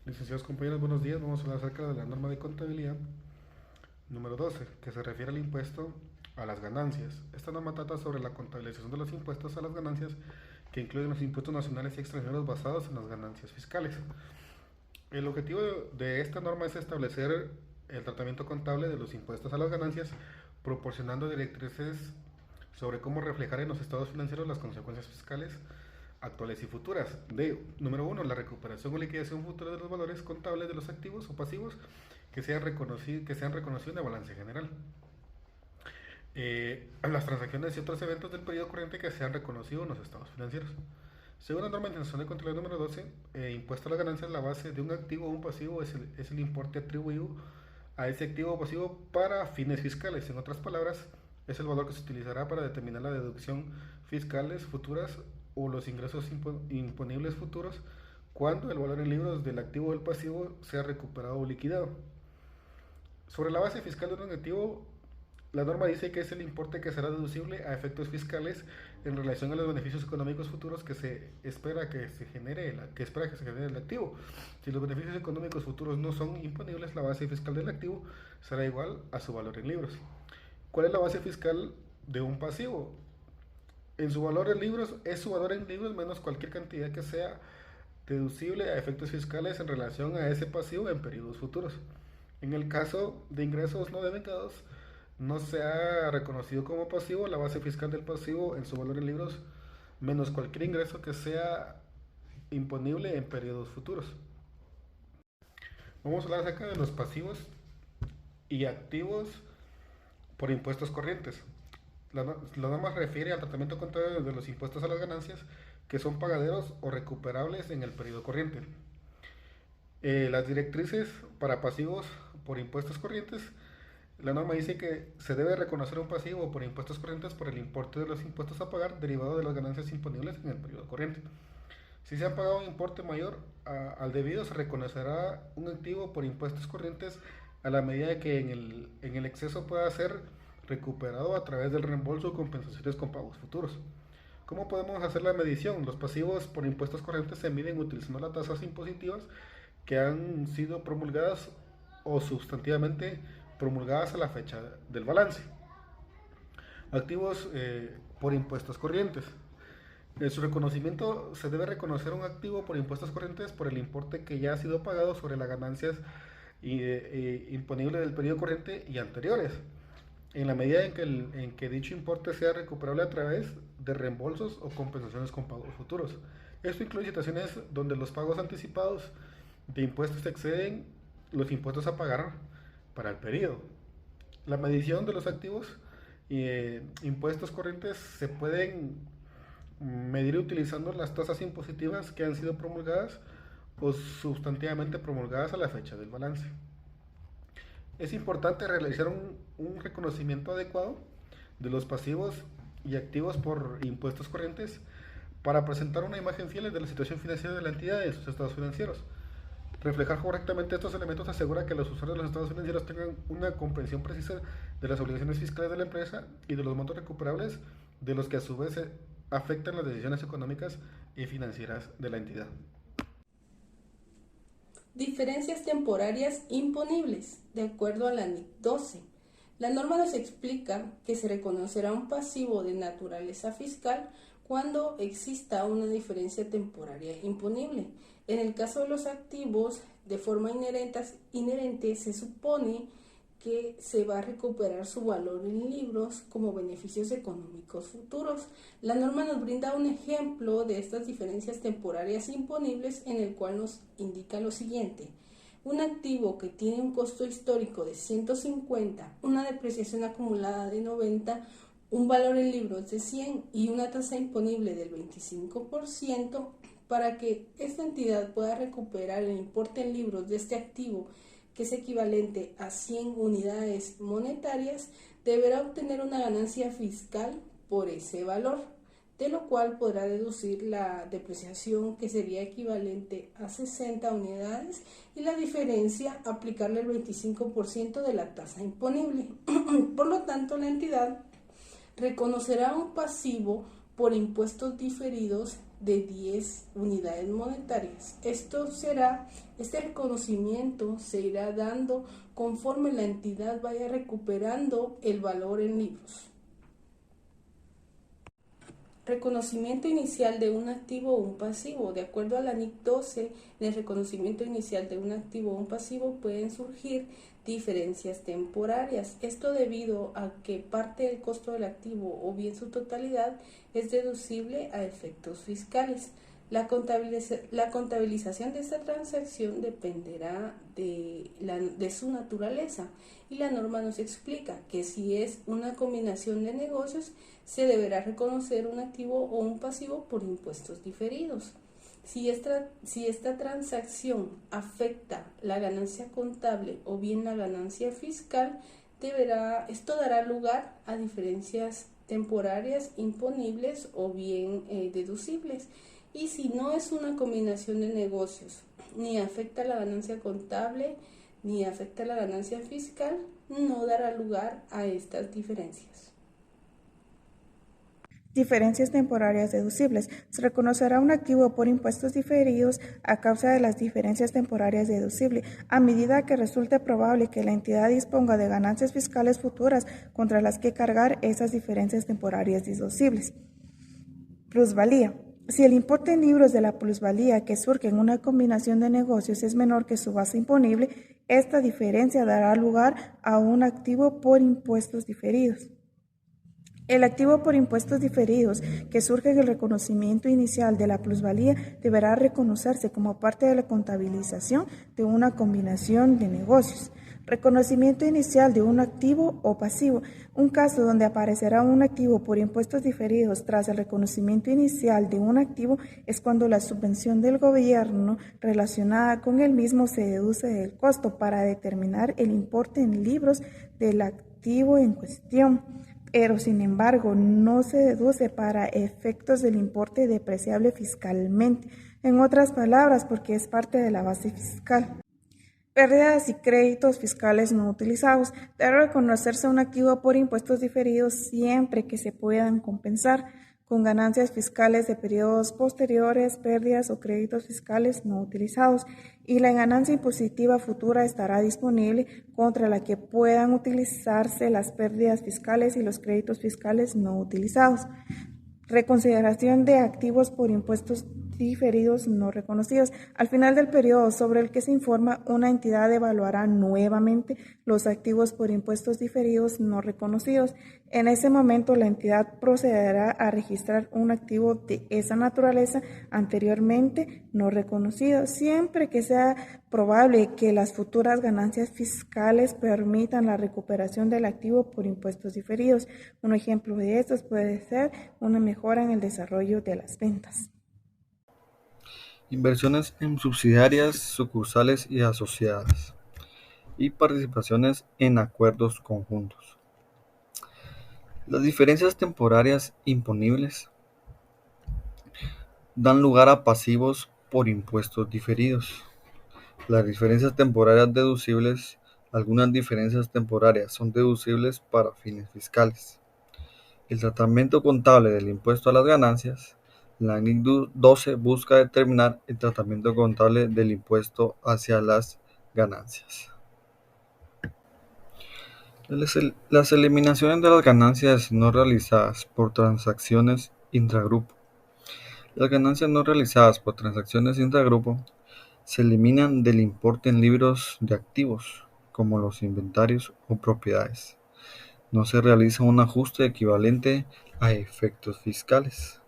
Licenciados compañeros, buenos días. Vamos a hablar acerca de la norma de contabilidad número 12, que se refiere al impuesto a las ganancias. Esta norma trata sobre la contabilización de los impuestos a las ganancias, que incluyen los impuestos nacionales y extranjeros basados en las ganancias fiscales. El objetivo de esta norma es establecer el tratamiento contable de los impuestos a las ganancias, proporcionando directrices sobre cómo reflejar en los estados financieros las consecuencias fiscales actuales y futuras. Número uno, la recuperación o liquidación futura de los valores contables de los activos o pasivos que sean reconocidos en la balance general. Las transacciones y otros eventos del periodo corriente que sean reconocidos en los estados financieros. Según la norma internacional de contabilidad número 12, impuesto a la ganancia, la base de un activo o un pasivo es el importe atribuido a ese activo o pasivo para fines fiscales. En otras palabras, es el valor que se utilizará para determinar la deducción fiscales futuras o los ingresos imponibles futuros cuando el valor en libros del activo o del pasivo sea recuperado o liquidado. Sobre la base fiscal de un activo, la norma dice que es el importe que será deducible a efectos fiscales en relación a los beneficios económicos futuros que se espera que se genere el activo. Si los beneficios económicos futuros no son imponibles, la base fiscal del activo será igual a su valor en libros. ¿Cuál es la base fiscal de un pasivo? En su valor en libros es su valor en libros menos cualquier cantidad que sea deducible a efectos fiscales en relación a ese pasivo en periodos futuros. En el caso de ingresos no devengados, no se ha reconocido como pasivo la base fiscal del pasivo en su valor en libros menos cualquier ingreso que sea imponible en periodos futuros. Vamos a hablar acerca de los pasivos y activos por impuestos corrientes. La norma refiere al tratamiento contable de los impuestos a las ganancias que son pagaderos o recuperables en el periodo corriente. Las directrices para pasivos por impuestos corrientes. La norma dice que se debe reconocer un pasivo por impuestos corrientes por el importe de los impuestos a pagar derivado de las ganancias imponibles en el periodo corriente. Si se ha pagado un importe mayor al debido, se reconocerá un activo por impuestos corrientes a la medida que en el exceso pueda ser recuperado a través del reembolso o compensaciones con pagos futuros. ¿Cómo podemos hacer la medición? Los pasivos por impuestos corrientes se miden utilizando las tasas impositivas que han sido promulgadas o sustantivamente promulgadas a la fecha del balance. Activos por impuestos corrientes. En su reconocimiento se debe reconocer un activo por impuestos corrientes por el importe que ya ha sido pagado sobre las ganancias imponibles del periodo corriente y anteriores, en la medida en que dicho importe sea recuperable a través de reembolsos o compensaciones con pagos futuros. Esto incluye situaciones donde los pagos anticipados de impuestos exceden los impuestos a pagar para el periodo. La medición de los activos impuestos corrientes se pueden medir utilizando las tasas impositivas que han sido promulgadas o sustantivamente promulgadas a la fecha del balance. Es importante realizar un reconocimiento adecuado de los pasivos y activos por impuestos corrientes para presentar una imagen fiel de la situación financiera de la entidad y de sus estados financieros. Reflejar correctamente estos elementos asegura que los usuarios de los estados financieros tengan una comprensión precisa de las obligaciones fiscales de la empresa y de los montos recuperables de los que a su vez afectan las decisiones económicas y financieras de la entidad. Diferencias temporarias imponibles, de acuerdo a la NIC 12. La norma nos explica que se reconocerá un pasivo de naturaleza fiscal cuando exista una diferencia temporaria imponible. En el caso de los activos, de forma inherente se supone que se va a recuperar su valor en libros como beneficios económicos futuros. La norma nos brinda un ejemplo de estas diferencias temporarias imponibles en el cual nos indica lo siguiente. Un activo que tiene un costo histórico de 150, una depreciación acumulada de 90, un valor en libros de 100 y una tasa imponible del 25%, para que esta entidad pueda recuperar el importe en libros de este activo, que es equivalente a 100 unidades monetarias, deberá obtener una ganancia fiscal por ese valor, de lo cual podrá deducir la depreciación, que sería equivalente a 60 unidades, y la diferencia aplicarle el 25% de la tasa imponible. Por lo tanto, la entidad reconocerá un pasivo por impuestos diferidos de 10 unidades monetarias. Este reconocimiento se irá dando conforme la entidad vaya recuperando el valor en libros. Reconocimiento inicial de un activo o un pasivo. De acuerdo a la NIC 12, en el reconocimiento inicial de un activo o un pasivo pueden surgir diferencias temporarias. Esto debido a que parte del costo del activo o bien su totalidad es deducible a efectos fiscales. La contabilización de esta transacción dependerá de su naturaleza y la norma nos explica que si es una combinación de negocios se deberá reconocer un activo o un pasivo por impuestos diferidos. Si esta transacción afecta la ganancia contable o bien la ganancia fiscal, esto dará lugar a diferencias temporarias imponibles o bien deducibles. Y si no es una combinación de negocios, ni afecta la ganancia contable, ni afecta la ganancia fiscal, no dará lugar a estas diferencias. Diferencias temporarias deducibles. Se reconocerá un activo por impuestos diferidos a causa de las diferencias temporarias deducibles, a medida que resulte probable que la entidad disponga de ganancias fiscales futuras contra las que cargar esas diferencias temporarias deducibles. Plusvalía. Si el importe en libros de la plusvalía que surge en una combinación de negocios es menor que su base imponible, esta diferencia dará lugar a un activo por impuestos diferidos. El activo por impuestos diferidos que surge en el reconocimiento inicial de la plusvalía deberá reconocerse como parte de la contabilización de una combinación de negocios. Reconocimiento inicial de un activo o pasivo. Un caso donde aparecerá un activo por impuestos diferidos tras el reconocimiento inicial de un activo es cuando la subvención del gobierno relacionada con el mismo se deduce del costo para determinar el importe en libros del activo en cuestión, pero sin embargo no se deduce para efectos del importe depreciable fiscalmente, en otras palabras, porque es parte de la base fiscal. Pérdidas y créditos fiscales no utilizados. Debe reconocerse un activo por impuestos diferidos siempre que se puedan compensar con ganancias fiscales de periodos posteriores, pérdidas o créditos fiscales no utilizados, y la ganancia impositiva futura estará disponible contra la que puedan utilizarse las pérdidas fiscales y los créditos fiscales no utilizados. Reconsideración de activos por impuestos diferidos no reconocidos. Al final del periodo sobre el que se informa, una entidad evaluará nuevamente los activos por impuestos diferidos no reconocidos. En ese momento, la entidad procederá a registrar un activo de esa naturaleza anteriormente no reconocido, siempre que sea probable que las futuras ganancias fiscales permitan la recuperación del activo por impuestos diferidos. Un ejemplo de estos puede ser una mejora en el desarrollo de las ventas. Inversiones en subsidiarias, sucursales y asociadas, y participaciones en acuerdos conjuntos. Las diferencias temporarias imponibles dan lugar a pasivos por impuestos diferidos. Las diferencias temporarias deducibles. Algunas diferencias temporarias son deducibles para fines fiscales. El tratamiento contable del impuesto a las ganancias. La NIC 12 busca determinar el tratamiento contable del impuesto hacia las ganancias. Las eliminaciones de las ganancias no realizadas por transacciones intragrupo. Las ganancias no realizadas por transacciones intragrupo se eliminan del importe en libros de activos, como los inventarios o propiedades. No se realiza un ajuste equivalente a efectos fiscales.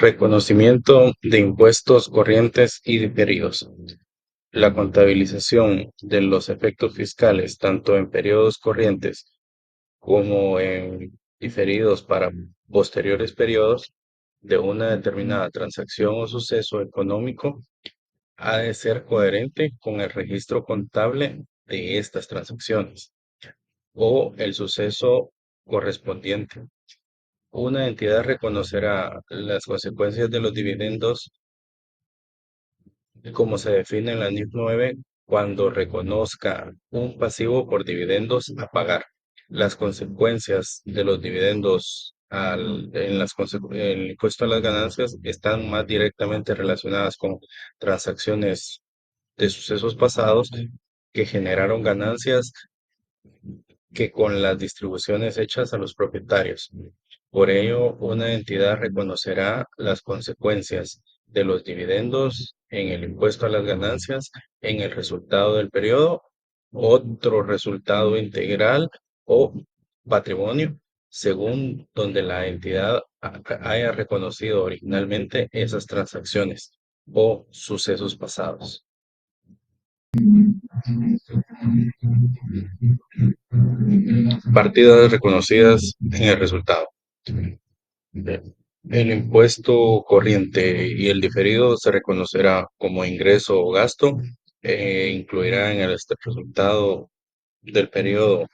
Reconocimiento de impuestos corrientes y diferidos. La contabilización de los efectos fiscales, tanto en periodos corrientes como en diferidos para posteriores periodos de una determinada transacción o suceso económico, ha de ser coherente con el registro contable de estas transacciones o el suceso correspondiente. Una entidad reconocerá las consecuencias de los dividendos como se define en la NIF 9 cuando reconozca un pasivo por dividendos a pagar. Las consecuencias de los dividendos el impuesto a las ganancias están más directamente relacionadas con transacciones de sucesos pasados que generaron ganancias que con las distribuciones hechas a los propietarios. Por ello, una entidad reconocerá las consecuencias de los dividendos en el impuesto a las ganancias en el resultado del periodo, otro resultado integral o patrimonio, según donde la entidad haya reconocido originalmente esas transacciones o sucesos pasados. Partidas reconocidas en el resultado. El impuesto corriente y el diferido se reconocerá como ingreso o gasto e incluirá en el resultado del periodo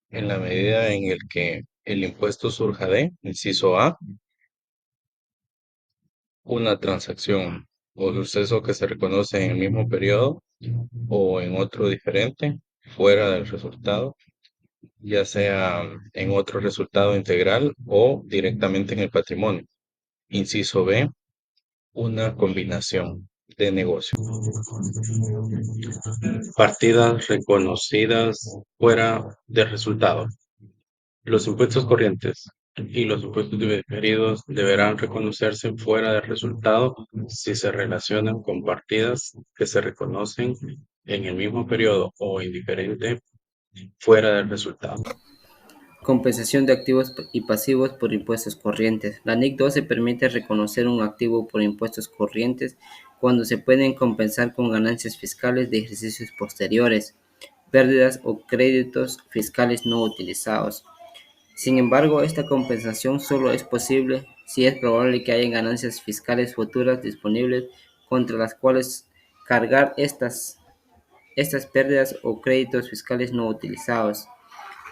en la medida en el que el impuesto surja de, inciso A, una transacción o suceso que se reconoce en el mismo periodo o en otro diferente fuera del resultado, ya sea en otro resultado integral o directamente en el patrimonio. Inciso B, una combinación de negocio. Partidas reconocidas fuera del resultado. Los impuestos corrientes y los impuestos diferidos deberán reconocerse fuera del resultado si se relacionan con partidas que se reconocen en el mismo periodo o indiferente fuera del resultado. Compensación de activos y pasivos por impuestos corrientes. La NIC 12 permite reconocer un activo por impuestos corrientes cuando se pueden compensar con ganancias fiscales de ejercicios posteriores, pérdidas o créditos fiscales no utilizados. Sin embargo, esta compensación solo es posible si es probable que haya ganancias fiscales futuras disponibles contra las cuales cargar estas pérdidas o créditos fiscales no utilizados.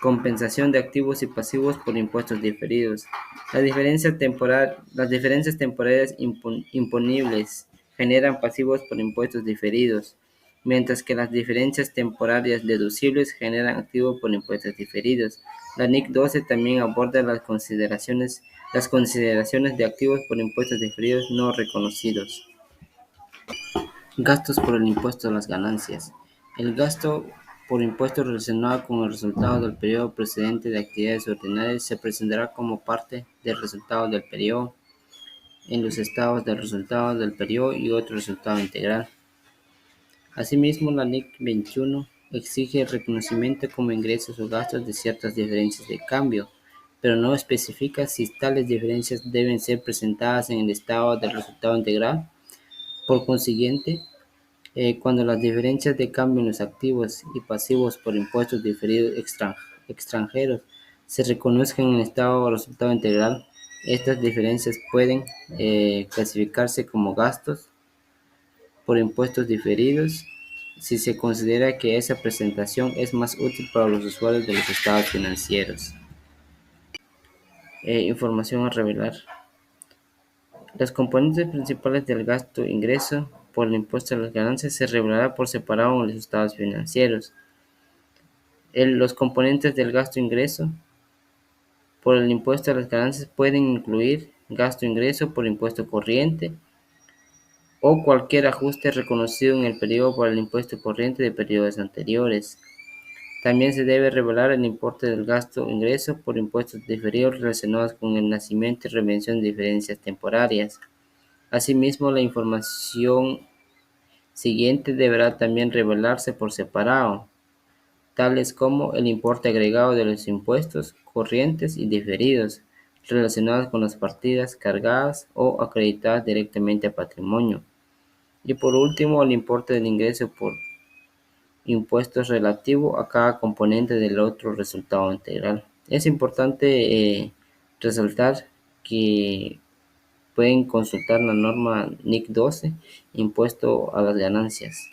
Compensación de activos y pasivos por impuestos diferidos. Las diferencias temporarias imponibles generan pasivos por impuestos diferidos, mientras que las diferencias temporarias deducibles generan activos por impuestos diferidos. La NIC 12 también aborda las consideraciones de activos por impuestos diferidos no reconocidos. Gastos por el impuesto a las ganancias. El gasto por impuesto relacionado con el resultado del periodo precedente de actividades ordinarias se presentará como parte del resultado del periodo, en los estados del resultado del periodo y otro resultado integral. Asimismo, la NIC 21 exige el reconocimiento como ingresos o gastos de ciertas diferencias de cambio, pero no especifica si tales diferencias deben ser presentadas en el estado del resultado integral. Por consiguiente, cuando las diferencias de cambio en los activos y pasivos por impuestos diferidos extranjeros se reconozcan en el estado o resultado integral, estas diferencias pueden clasificarse como gastos por impuestos diferidos si se considera que esa presentación es más útil para los usuarios de los estados financieros. Información a revelar. Los componentes principales del gasto-ingreso por el impuesto a las ganancias se revelará por separado en los estados financieros. Los componentes del gasto-ingreso por el impuesto a las ganancias pueden incluir gasto-ingreso por impuesto corriente o cualquier ajuste reconocido en el periodo por el impuesto corriente de periodos anteriores. También se debe revelar el importe del gasto-ingreso por impuestos diferidos relacionados con el nacimiento y redención de diferencias temporarias. Asimismo, la información siguiente deberá también revelarse por separado, tales como el importe agregado de los impuestos corrientes y diferidos relacionados con las partidas cargadas o acreditadas directamente a patrimonio. Y por último, el importe del ingreso por impuestos relativo a cada componente del otro resultado integral. Es importante resaltar que pueden consultar la norma NIC 12, impuesto a las ganancias.